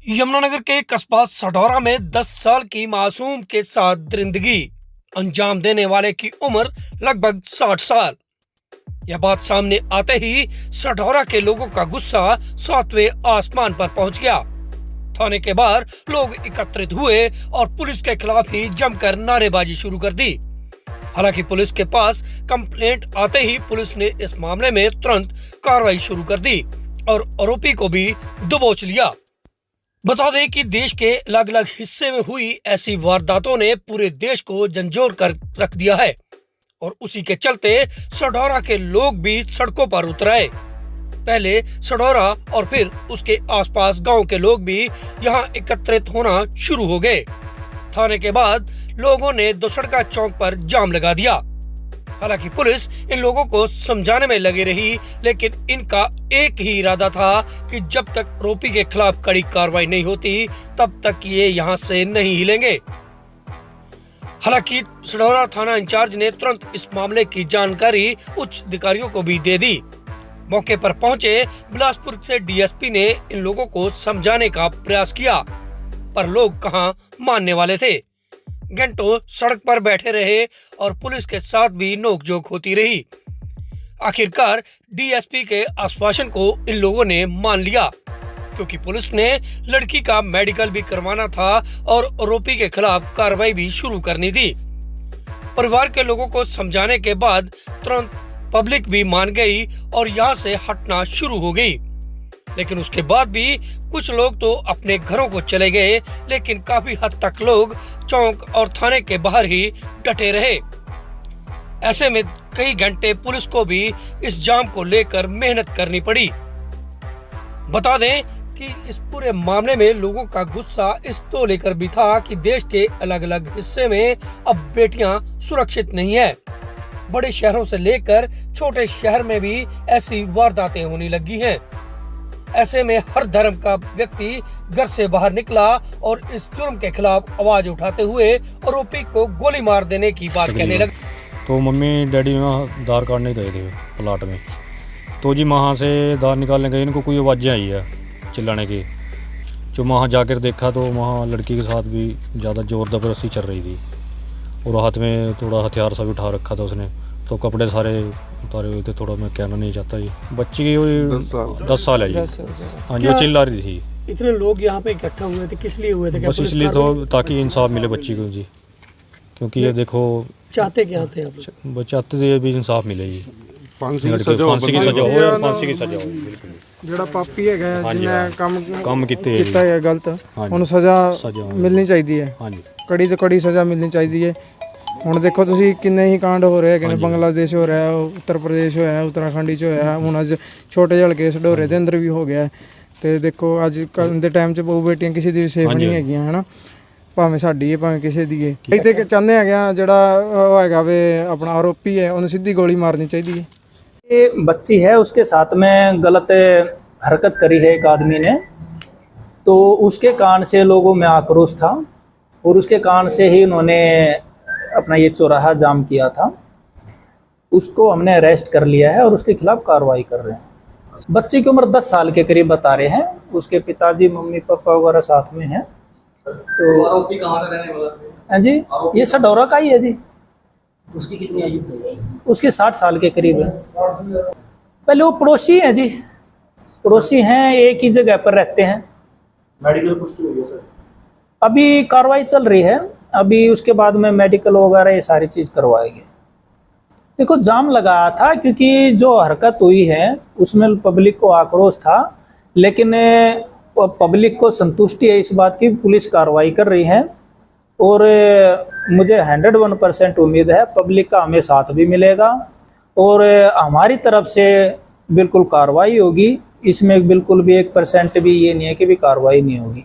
यमुनानगर के कस्बा सढौरा में 10 साल की मासूम के साथ दरिंदगी अंजाम देने वाले की उम्र लगभग 60 साल। यह बात सामने आते ही सढौरा के लोगों का गुस्सा 7वें आसमान पर पहुंच गया। थाने के बाहर लोग एकत्रित हुए और पुलिस के खिलाफ ही जमकर नारेबाजी शुरू कर दी। हालांकि पुलिस के पास कंप्लेंट आते ही पुलिस ने इस मामले में तुरंत कार्रवाई शुरू कर दी और आरोपी को भी दबोच लिया। बता दें कि देश के अलग अलग हिस्से में हुई ऐसी वारदातों ने पूरे देश को झंझोर कर रख दिया है और उसी के चलते सढौरा के लोग भी सड़कों पर उतर आए। पहले सढौरा और फिर उसके आसपास गांव के लोग भी यहां एकत्रित होना शुरू हो गए। थाने के बाद लोगों ने दोसड़का चौक पर जाम लगा दिया। हालांकि पुलिस इन लोगों को समझाने में लगी रही, लेकिन इनका एक ही इरादा था कि जब तक आरोपी के खिलाफ कड़ी कार्रवाई नहीं होती तब तक ये यहां से नहीं हिलेंगे। हालांकि सढौरा थाना इंचार्ज ने तुरंत इस मामले की जानकारी उच्च अधिकारियों को भी दे दी। मौके पर पहुंचे बिलासपुर से डीएसपी ने इन लोगों को समझाने का प्रयास किया, पर लोग कहां मानने वाले थे। घंटों सड़क पर बैठे रहे और पुलिस के साथ भी नोकझोंक होती रही। आखिरकार डीएसपी के आश्वासन को इन लोगों ने मान लिया, क्योंकि पुलिस ने लड़की का मेडिकल भी करवाना था और आरोपी के खिलाफ कार्रवाई भी शुरू करनी थी। परिवार के लोगों को समझाने के बाद तुरंत पब्लिक भी मान गई और यहाँ से हटना शुरू हो गई। लेकिन उसके बाद भी कुछ लोग तो अपने घरों को चले गए, लेकिन काफी हद तक लोग चौक और थाने के बाहर ही डटे रहे। ऐसे में कई घंटे पुलिस को भी इस जाम को लेकर मेहनत करनी पड़ी। बता दें कि इस पूरे मामले में लोगों का गुस्सा इस तो लेकर भी था कि देश के अलग अलग हिस्से में अब बेटियां सुरक्षित नहीं है। बड़े शहरों से लेकर छोटे शहर में भी ऐसी वारदातें होने लगी हैं। ऐसे में हर धर्म का व्यक्ति घर से बाहर निकला और इस जुर्म के खिलाफ आवाज उठाते हुए आरोपी को गोली मार देने की बात कहने लगे। तो मम्मी डैडी वहाँ दार काटने गए थे प्लाट में, तो जी वहाँ से दार निकालने गए, इनको कोई आवाज़ें आई है चिल्लाने की। जो वहाँ जाकर देखा तो वहाँ लड़की के साथ भी ज़्यादा ज़ोर ज़बरदस्ती चल रही थी और हाथ में थोड़ा हथियार सा भी उठा रखा था उसने। तो कपड़े सारे उतारे हुए थे। थोड़ा मैं कहना नहीं चाहता जी, बच्ची की वही 10 साल है जी। हाँ जी, वो चिल्ला रही थी। इतने लोग यहाँ पे इकट्ठा हुए थे, किस लिए हुए थे? बस इसलिए तो ताकि इंसाफ मिले बच्ची को जी, क्योंकि ये देखो चाहते क्या थे आप? चाहते थे भी इंसाफ मिले जी, फांसी की सजा हो, फांसी की सजा हो। ਜਿਹੜਾ ਪਾਪੀ ਹੈਗਾ ਜਿਹਨੇ ਕੰਮ ਕੀਤਾ ਹੈ ਗਲਤ, ਉਹਨੂੰ ਸਜ਼ਾ ਮਿਲਣੀ ਚਾਹੀਦੀ ਹੈ। ਹਾਂਜੀ, ਕੜੀ ਤੋਂ ਕੜੀ ਸਜ਼ਾ ਮਿਲਣੀ ਚਾਹੀਦੀ ਹੈ। ਹੁਣ ਦੇਖੋ ਤੁਸੀਂ ਕਿੰਨੇ ਹੀ ਕਾਂਡ ਹੋ ਰਹੇ ਹੈਗੇ ਨੇ, ਬੰਗਲਾਦੇਸ਼ ਹੋ ਰਿਹਾ, ਉੱਤਰ ਪ੍ਰਦੇਸ਼ ਹੋਇਆ, ਉੱਤਰਾਖੰਡ 'ਚ ਹੋਇਆ, ਹੁਣ ਅੱਜ ਛੋਟੇ ਜਿਹੇ ਹਲਕੇ ਸਢੌਰੇ ਦੇ ਅੰਦਰ ਵੀ ਹੋ ਗਿਆ। ਤੇ ਦੇਖੋ ਅੱਜ ਕੱਲ੍ਹ ਦੇ ਟਾਈਮ 'ਚ ਬਹੁ ਬੇਟੀਆਂ ਕਿਸੇ ਦੀ ਵੀ ਸੇਫ ਨਹੀਂ ਹੈਗੀਆਂ, ਹੈ ਨਾ, ਭਾਵੇਂ ਸਾਡੀ ਹੈ ਭਾਵੇਂ ਕਿਸੇ ਦੀ ਹੈ। ਅਸੀਂ ਤੇ ਚਾਹੁੰਦੇ ਹੈਗੇ ਆ ਜਿਹੜਾ ਉਹ ਹੈਗਾ ਵੇ ਆਪਣਾ ਆਰੋਪੀ ਹੈ, ਉਹਨੂੰ ਸਿੱਧੀ ਗੋਲੀ ਮਾਰਨੀ ਚਾਹੀਦੀ है। ये बच्ची है, उसके साथ में गलत हरकत करी है एक आदमी ने, तो उसके कारण से लोगों में आक्रोश था और उसके कारण से ही उन्होंने अपना ये चौराहा जाम किया था। उसको हमने अरेस्ट कर लिया है और उसके खिलाफ कार्रवाई कर रहे हैं। बच्ची की उम्र 10 साल के करीब बता रहे हैं। उसके पिताजी मम्मी पापा वगैरह साथ में हैं। तो आरोपी कहाँ का रहने वाला है? हाँ जी, ये सढौरा का ही है जी। उसकी कितनी आयु है? उसकी 60 साल के करीब है। पहले वो पड़ोसी हैं जी, पड़ोसी हैं, एक ही जगह पर रहते हैं। मेडिकल पुष्टि हुई है सर? अभी कार्रवाई चल रही है, अभी उसके बाद में मेडिकल वगैरह ये सारी चीज़ करवाएंगे। देखो जाम लगाया था क्योंकि जो हरकत हुई है उसमें पब्लिक को आक्रोश था, लेकिन पब्लिक को संतुष्टि है इस बात की, पुलिस कार्रवाई कर रही है और मुझे 101% उम्मीद है पब्लिक का हमें साथ भी मिलेगा और हमारी तरफ से बिल्कुल कार्रवाई होगी। इसमें बिल्कुल भी 1% भी ये नहीं है कि भी कार्रवाई नहीं होगी।